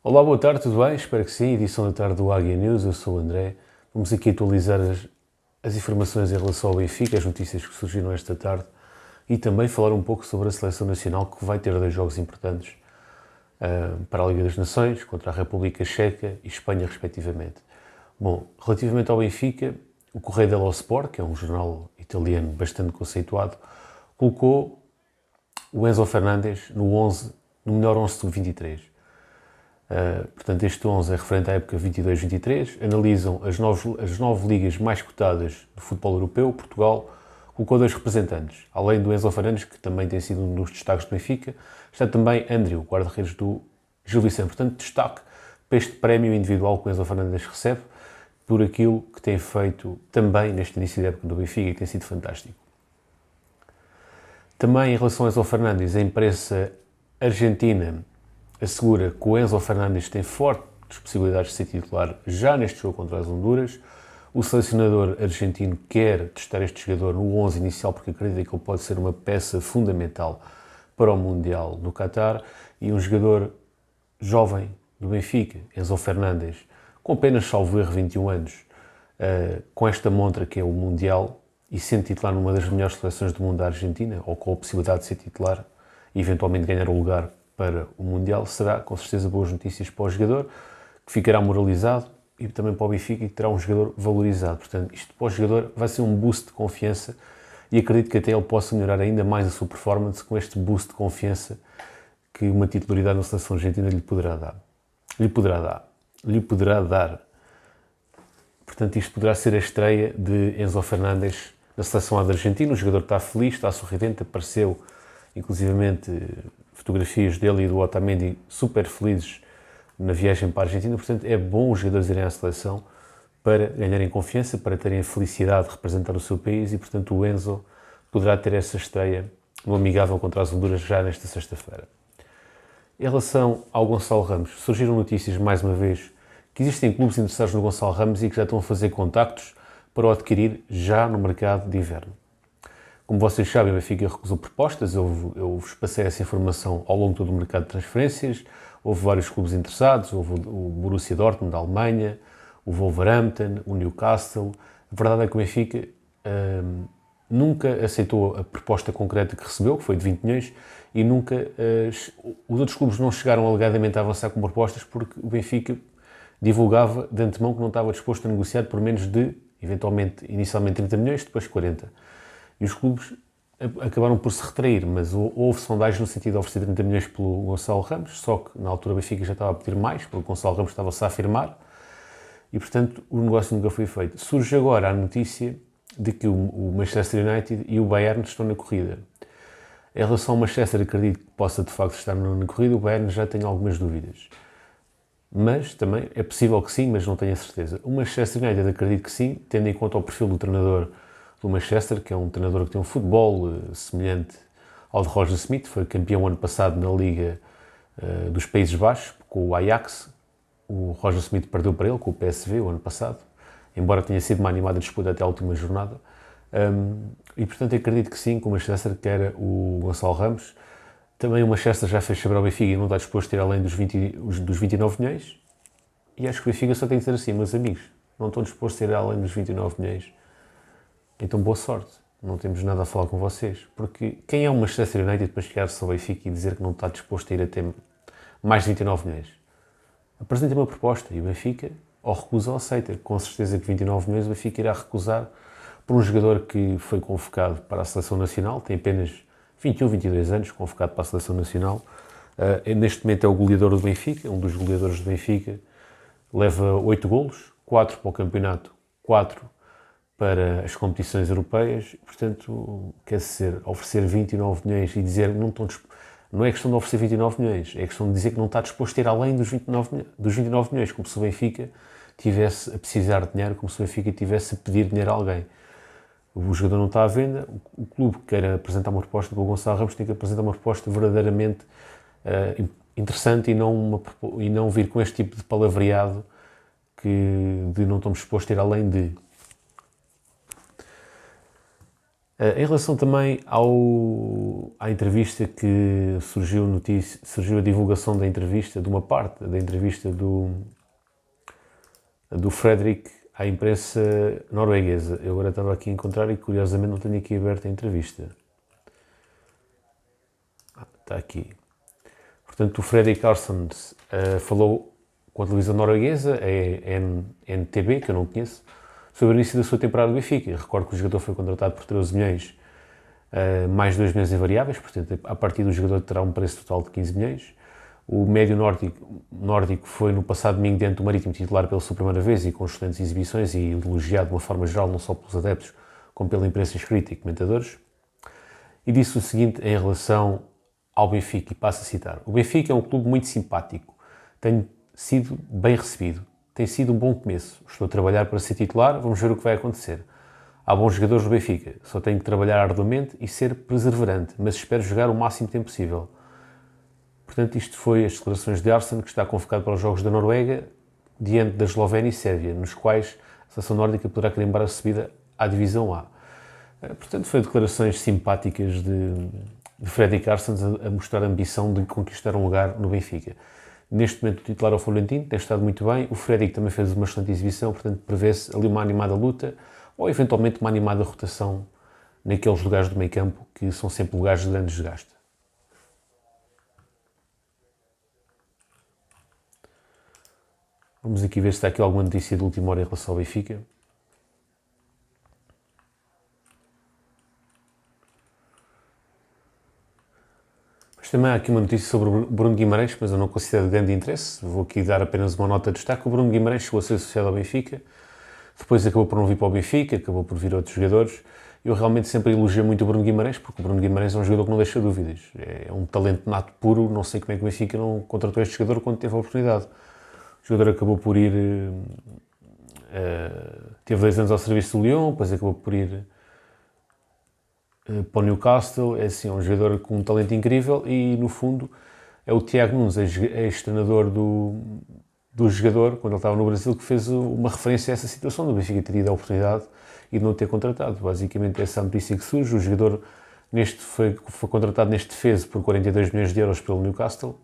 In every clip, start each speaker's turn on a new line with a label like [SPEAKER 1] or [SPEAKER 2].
[SPEAKER 1] Olá, boa tarde, tudo bem? Espero que sim. Edição da tarde do Águia News, eu sou o André. Vamos aqui atualizar as informações em relação ao Benfica, as notícias que surgiram esta tarde e também falar um pouco sobre a Seleção Nacional, que vai ter dois jogos importantes para a Liga das Nações, contra a República Checa e Espanha, respectivamente. Bom, relativamente ao Benfica, o Correio dello Sport, que é um jornal italiano bastante conceituado, colocou o Enzo Fernandes no melhor 11 do 23. Portanto, este 11 é referente à época 22-23, analisam as nove ligas mais cotadas do futebol europeu. Portugal colocou dois representantes, além do Enzo Fernandes, que também tem sido um dos destaques do Benfica, está também Andrew, guarda-redes do Gil Vicente. Portanto, destaque para este prémio individual que o Enzo Fernandes recebe, por aquilo que tem feito também neste início da época do Benfica e tem sido fantástico. Também em relação a Enzo Fernandes, a imprensa argentina assegura que o Enzo Fernandes tem fortes possibilidades de ser titular já neste jogo contra as Honduras. O selecionador argentino quer testar este jogador no 11 inicial porque acredita que ele pode ser uma peça fundamental para o Mundial no Qatar, e um jogador jovem do Benfica, Enzo Fernandes, com apenas, salvo erro, 21 anos, com esta montra que é o Mundial e sendo titular numa das melhores seleções do mundo da Argentina, ou com a possibilidade de ser titular e eventualmente ganhar o lugar para o Mundial, será com certeza boas notícias para o jogador, que ficará moralizado, e também para o Benfica, que terá um jogador valorizado. Portanto, isto para o jogador vai ser um boost de confiança e acredito que até ele possa melhorar ainda mais a sua performance com este boost de confiança que uma titularidade na seleção argentina lhe poderá dar. Portanto, isto poderá ser a estreia de Enzo Fernandes na seleção da Argentina. O jogador está feliz, está sorridente, apareceu inclusivamente fotografias dele e do Otamendi super felizes na viagem para a Argentina. Portanto, é bom os jogadores irem à seleção para ganharem confiança, para terem a felicidade de representar o seu país, e portanto o Enzo poderá ter essa estreia no amigável contra as Honduras já nesta sexta-feira. Em relação ao Gonçalo Ramos, surgiram notícias mais uma vez que existem clubes interessados no Gonçalo Ramos e que já estão a fazer contactos para o adquirir já no mercado de inverno. Como vocês sabem, o Benfica recusou propostas, eu vos passei essa informação ao longo de todo o mercado de transferências. Houve vários clubes interessados, houve o Borussia Dortmund da Alemanha, o Wolverhampton, o Newcastle. A verdade é que o Benfica nunca aceitou a proposta concreta que recebeu, que foi de 20 milhões, e nunca os outros clubes não chegaram alegadamente a avançar com propostas porque o Benfica divulgava de antemão que não estava disposto a negociar por menos de, eventualmente, inicialmente 30 milhões, depois 40. E os clubes acabaram por se retrair, mas houve sondagens no sentido de oferecer 30 milhões pelo Gonçalo Ramos, só que na altura o Benfica já estava a pedir mais, porque o Gonçalo Ramos estava-se a afirmar, e portanto o negócio nunca foi feito. Surge agora a notícia de que o Manchester United e o Bayern estão na corrida. Em relação ao Manchester, acredito que possa de facto estar na corrida, o Bayern já tem algumas dúvidas. Mas também é possível que sim, mas não tenho a certeza. O Manchester United acredito que sim, tendo em conta o perfil do treinador do Manchester, que é um treinador que tem um futebol semelhante ao de Roger Smith, foi campeão ano passado na Liga dos Países Baixos, com o Ajax. O Roger Smith perdeu para ele, com o PSV, o ano passado, embora tenha sido uma animada disputa até a última jornada. E portanto acredito que sim, que o Manchester quer o Gonçalo Ramos. Também o Manchester já fez saber ao Benfica e não está disposto a ir além dos 29 milhões. E acho que o Benfica só tem que dizer assim, meus amigos, não estou disposto a ir além dos 29 milhões. Então boa sorte, não temos nada a falar com vocês. Porque quem é o Manchester United para chegar-se ao Benfica e dizer que não está disposto a ir até mais de 29 milhões? Apresenta uma proposta e o Benfica ou recusa ou aceita. Com certeza que 29 milhões o Benfica irá recusar por um jogador que foi convocado para a Seleção Nacional, tem apenas 21, 22 anos, convocado para a Seleção Nacional. Neste momento é o goleador do Benfica, um dos goleadores do Benfica, leva 8 golos, 4 para o campeonato, 4 para as competições europeias. Portanto, quer dizer, oferecer 29 milhões e dizer não é questão de oferecer 29 milhões, é questão de dizer que não está disposto a ir além dos 29 milhões, como se o Benfica tivesse a precisar de dinheiro, como se o Benfica tivesse a pedir dinheiro a alguém. O jogador não está à venda, o clube que quer apresentar uma proposta para o Gonçalo Ramos tem que apresentar uma proposta verdadeiramente interessante e não vir com este tipo de palavreado de não estamos dispostos a ir além de. Em relação também à entrevista que surgiu a divulgação da entrevista, de uma parte da entrevista do Fredrik à imprensa norueguesa. Eu agora estava aqui a encontrar e curiosamente não tenho aqui aberta a entrevista. Está aqui. Portanto, o Fredrik Arsons falou com a televisão norueguesa, a NTB, que eu não conheço, sobre o início da sua temporada do Benfica. Recordo que o jogador foi contratado por 13 milhões, mais 2 milhões em variáveis, portanto, a partir do jogador terá um preço total de 15 milhões. O médio nórdico foi no passado domingo diante do Marítimo titular pela sua primeira vez e com excelentes exibições e elogiado de uma forma geral, não só pelos adeptos, como pela imprensa escrita e comentadores. E disse o seguinte em relação ao Benfica, e passo a citar: o Benfica é um clube muito simpático, tenho sido bem recebido, tem sido um bom começo, estou a trabalhar para ser titular, vamos ver o que vai acontecer. Há bons jogadores no Benfica, só tenho que trabalhar arduamente e ser perseverante, mas espero jogar o máximo tempo possível. Portanto, isto foi as declarações de Arsene, que está convocado para os Jogos da Noruega, diante da Eslovénia e Sérvia, nos quais a seleção nórdica poderá carimbar a subida à Divisão A. Portanto, foi declarações simpáticas de Fredrik Arsons a mostrar a ambição de conquistar um lugar no Benfica. Neste momento, o titular é o Florentino, tem estado muito bem. O Fredrik também fez uma excelente exibição, portanto, prevê-se ali uma animada luta ou, eventualmente, uma animada rotação naqueles lugares do meio campo que são sempre lugares de grande desgaste. Vamos aqui ver se está aqui alguma notícia de última hora em relação ao Benfica. Mas também há aqui uma notícia sobre o Bruno Guimarães, mas eu não considero de grande interesse. Vou aqui dar apenas uma nota de destaque. O Bruno Guimarães chegou a ser associado ao Benfica, depois acabou por não vir para o Benfica, acabou por vir outros jogadores. Eu realmente sempre elogiei muito o Bruno Guimarães, porque o Bruno Guimarães é um jogador que não deixa dúvidas. É um talento nato puro, não sei como é que o Benfica não contratou este jogador quando teve a oportunidade. O jogador acabou por ir... teve 2 anos ao serviço do Lyon, depois acabou por ir para o Newcastle. É assim, um jogador com um talento incrível e, no fundo, é o Tiago Nunes, ex-treinador do jogador, quando ele estava no Brasil, que fez uma referência a essa situação do Benfica ter tido a oportunidade e de não ter contratado. Basicamente, essa é a notícia que surge. O jogador foi contratado neste defeso por 42 milhões de euros pelo Newcastle,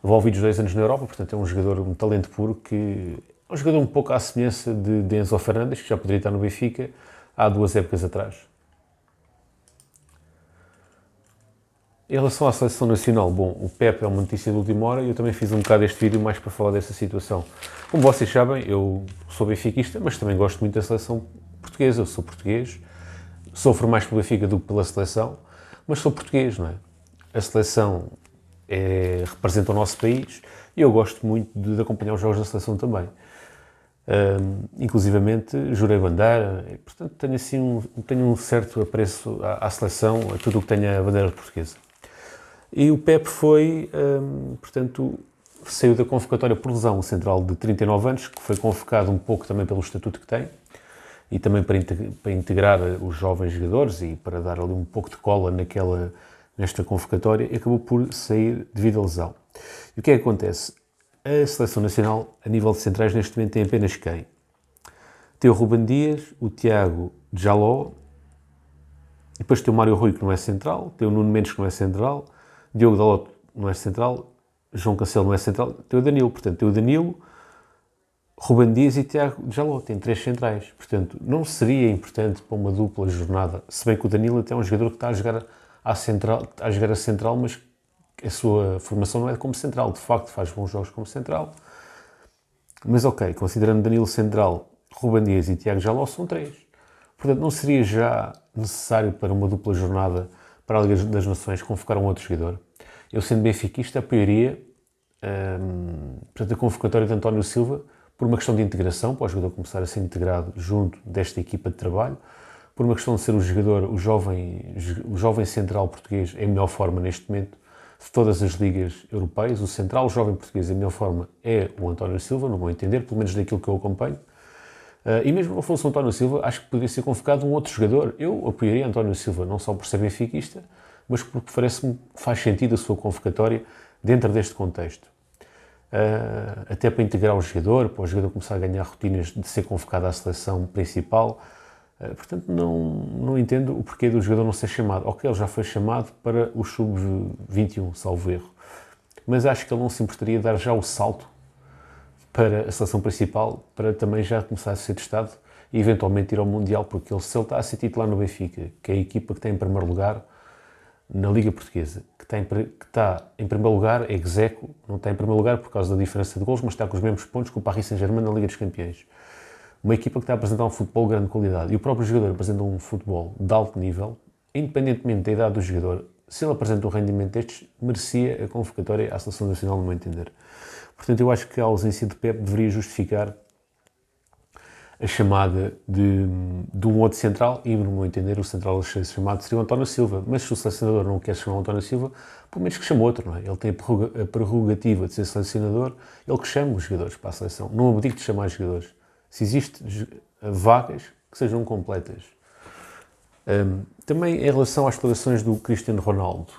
[SPEAKER 1] envolvidos 2 anos na Europa, portanto é um jogador, um talento puro, que é um jogador um pouco à semelhança de Enzo Fernandes, que já poderia estar no Benfica há 2 épocas atrás. Em relação à seleção nacional, bom, o Pepe é uma notícia de última hora e eu também fiz um bocado este vídeo mais para falar dessa situação. Como vocês sabem, eu sou benfiquista, mas também gosto muito da seleção portuguesa. Eu sou português, sofro mais pelo Benfica do que pela seleção, mas sou português, não é? A seleção representa o nosso país e eu gosto muito de acompanhar os jogos da seleção também. Inclusivamente jurei bandeira, e, portanto tenho um certo apreço à seleção, a tudo o que tenha a bandeira portuguesa. E o Pepe portanto, saiu da convocatória por lesão, o central de 39 anos, que foi convocado um pouco também pelo estatuto que tem e também para integrar os jovens jogadores e para dar ali um pouco de cola nesta convocatória, e acabou por sair devido à lesão. E o que é que acontece? A Seleção Nacional, a nível de centrais, neste momento tem apenas quem? Tem o Ruben Dias, o Tiago Jaló, e depois tem o Mário Rui, que não é central, tem o Nuno Mendes, que não é central, Diogo Dalot não é central, João Cancelo não é central, tem o Danilo. Portanto, tem o Danilo, Ruben Dias e Tiago Jaló, tem 3 centrais. Portanto, não seria importante para uma dupla jornada, se bem que o Danilo até é um jogador que está a jogar a central, mas a sua formação não é como central. De facto, faz bons jogos como central. Mas ok, considerando Danilo central, Ruben Dias e Tiago Jaló são 3. Portanto, não seria já necessário para uma dupla jornada para a Liga das Nações convocar um outro jogador. Eu, sendo benfiquista, apoiaria a convocatória de António Silva por uma questão de integração, para o jogador começar a ser integrado junto desta equipa de trabalho, por uma questão de ser o jovem central português em melhor forma neste momento de todas as ligas europeias. O central jovem português em melhor forma é o António Silva, no meu entender, pelo menos daquilo que eu acompanho. E mesmo não fosse o António Silva, acho que poderia ser convocado um outro jogador. Eu apoiaria António Silva, não só por ser benfiquista, mas porque parece-me que faz sentido a sua convocatória dentro deste contexto. Até para integrar o jogador, para o jogador começar a ganhar rotinas de ser convocado à seleção principal. Portanto, não entendo o porquê do jogador não ser chamado. Ok, ele já foi chamado para o sub-21, salvo erro. Mas acho que ele não se importaria de dar já o salto para a seleção principal, para também já começar a ser testado e eventualmente ir ao Mundial, porque se ele está a ser titular no Benfica, que é a equipa que tem em primeiro lugar na Liga Portuguesa, que está em primeiro lugar, é execo, não está em primeiro lugar por causa da diferença de golos, mas está com os mesmos pontos que o Paris Saint-Germain na Liga dos Campeões. Uma equipa que está a apresentar um futebol de grande qualidade e o próprio jogador apresenta um futebol de alto nível, independentemente da idade do jogador, se ele apresenta um rendimento destes, merecia a convocatória à Seleção Nacional, no meu entender. Portanto, eu acho que a ausência de Pep deveria justificar a chamada de um outro central, e, no meu entender, o central a ser chamado seria o António Silva. Mas se o selecionador não quer chamar o António Silva, pelo menos que chame outro, não é? Ele tem a prerrogativa de ser selecionador, ele que chama os jogadores para a seleção. Não abdique de chamar os jogadores. Se existem vagas, que sejam completas. Também em relação às declarações do Cristiano Ronaldo.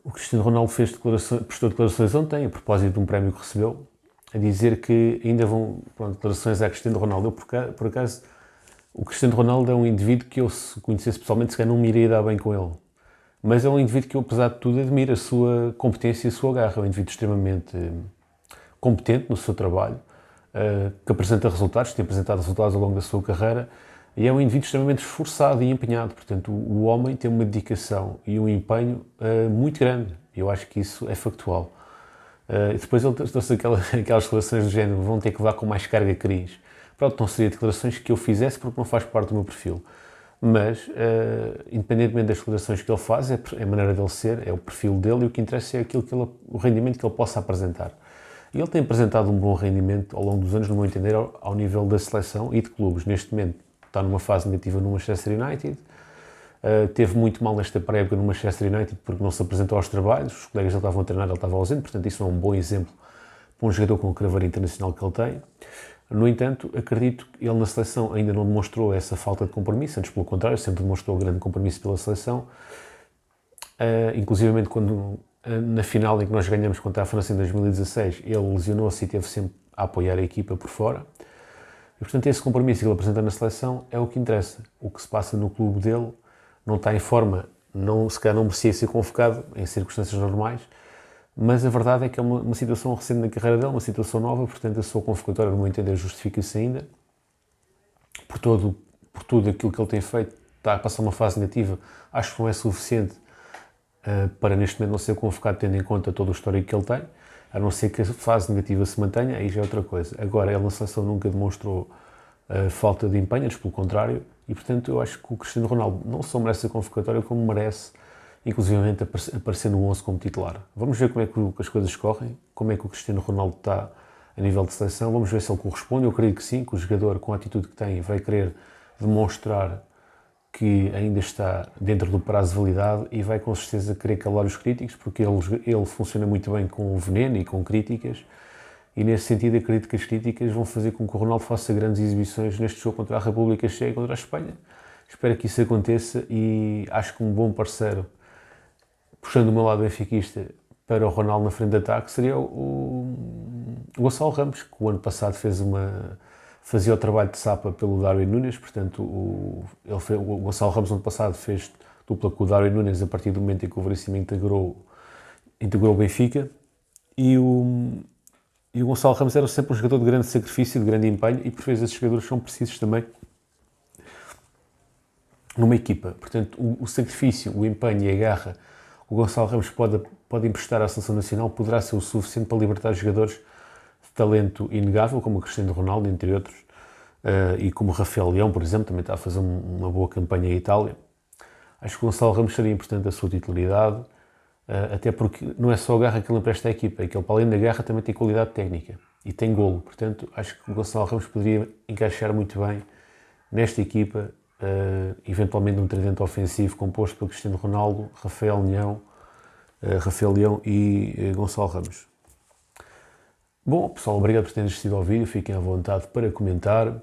[SPEAKER 1] O Cristiano Ronaldo prestou declarações ontem, a propósito de um prémio que recebeu, a dizer que ainda vão declarações a Cristiano Ronaldo. Eu, por acaso, o Cristiano Ronaldo é um indivíduo que eu, se conhecesse pessoalmente, se calhar não me iria dar bem com ele. Mas é um indivíduo que eu, apesar de tudo, admiro a sua competência e a sua garra. É um indivíduo extremamente competente no seu trabalho, que apresenta resultados, tem apresentado resultados ao longo da sua carreira, e é um indivíduo extremamente esforçado e empenhado. Portanto, o homem tem uma dedicação e um empenho muito grande. Eu acho que isso é factual. E depois ele trouxe aquelas declarações do género: vão ter que levar com mais carga cris. Pronto, não seria declarações que eu fizesse porque não faz parte do meu perfil. Mas, independentemente das declarações que ele faz, é a maneira dele ser, é o perfil dele, e o que interessa é o rendimento que ele possa apresentar. E ele tem apresentado um bom rendimento ao longo dos anos, no meu entender, ao nível da seleção e de clubes. Neste momento está numa fase negativa no Manchester United. Teve muito mal nesta pré-época no Manchester United porque não se apresentou aos trabalhos, os colegas dele estavam a treinar, ele estava ausente, portanto isso não é um bom exemplo para um jogador com o craveiro internacional que ele tem. No entanto, acredito que ele na seleção ainda não demonstrou essa falta de compromisso, antes pelo contrário, sempre demonstrou grande compromisso pela seleção. Inclusivamente quando na final em que nós ganhamos contra a França em 2016, ele lesionou-se e teve sempre a apoiar a equipa por fora. E, portanto, esse compromisso que ele apresenta na seleção é o que interessa. O que se passa no clube dele, não está em forma, se calhar não merecia ser convocado em circunstâncias normais, mas a verdade é que é uma situação recente na carreira dele, uma situação nova, portanto a sua convocatória, no meu entender, justifica-se ainda. Por tudo aquilo que ele tem feito, está a passar uma fase negativa, acho que não é suficiente para neste momento não ser convocado, tendo em conta todo o histórico que ele tem, a não ser que a fase negativa se mantenha, aí já é outra coisa. Agora, ele na seleção nunca demonstrou falta de empenho, antes pelo contrário, e portanto eu acho que o Cristiano Ronaldo não só merece a convocatória, como merece, inclusivamente, aparecer no 11 como titular. Vamos ver como é que as coisas correm, como é que o Cristiano Ronaldo está a nível de seleção, vamos ver se ele corresponde. Eu creio que sim, que o jogador, com a atitude que tem, vai querer demonstrar que ainda está dentro do prazo de validade e vai com certeza querer calar os críticos, porque ele funciona muito bem com veneno e com críticas, e nesse sentido acredito que as críticas vão fazer com que o Ronaldo faça grandes exibições neste jogo contra a República Checa e contra a Espanha. Espero que isso aconteça, e acho que um bom parceiro, puxando o meu lado benfiquista para o Ronaldo na frente de ataque, seria o Gonçalo Ramos, que o ano passado fazia o trabalho de sapa pelo Darwin Núñez. Portanto, o Gonçalo Ramos, no ano passado, fez dupla com o Darwin Núñez a partir do momento em que o Veríssimo integrou o Benfica, e o Gonçalo Ramos era sempre um jogador de grande sacrifício, de grande empenho, e por vezes esses jogadores são precisos também numa equipa. Portanto, o sacrifício, o empenho e a garra que o Gonçalo Ramos pode emprestar à Seleção Nacional poderá ser o suficiente para libertar jogadores de talento inegável, como o Cristiano Ronaldo, entre outros, e como o Rafael Leão, por exemplo, também está a fazer uma boa campanha em Itália. Acho que o Gonçalo Ramos seria importante a sua titularidade, até porque não é só a garra que ele empresta à equipa, é que ele, para além da garra, também tem qualidade técnica e tem golo. Portanto, acho que o Gonçalo Ramos poderia encaixar muito bem nesta equipa, eventualmente num tridente ofensivo composto por Cristiano Ronaldo, Rafael Leão e Gonçalo Ramos. Bom, pessoal, obrigado por terem assistido ao vídeo, fiquem à vontade para comentar.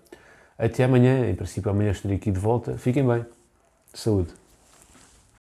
[SPEAKER 1] Até amanhã, em princípio amanhã estarei aqui de volta. Fiquem bem. Saúde.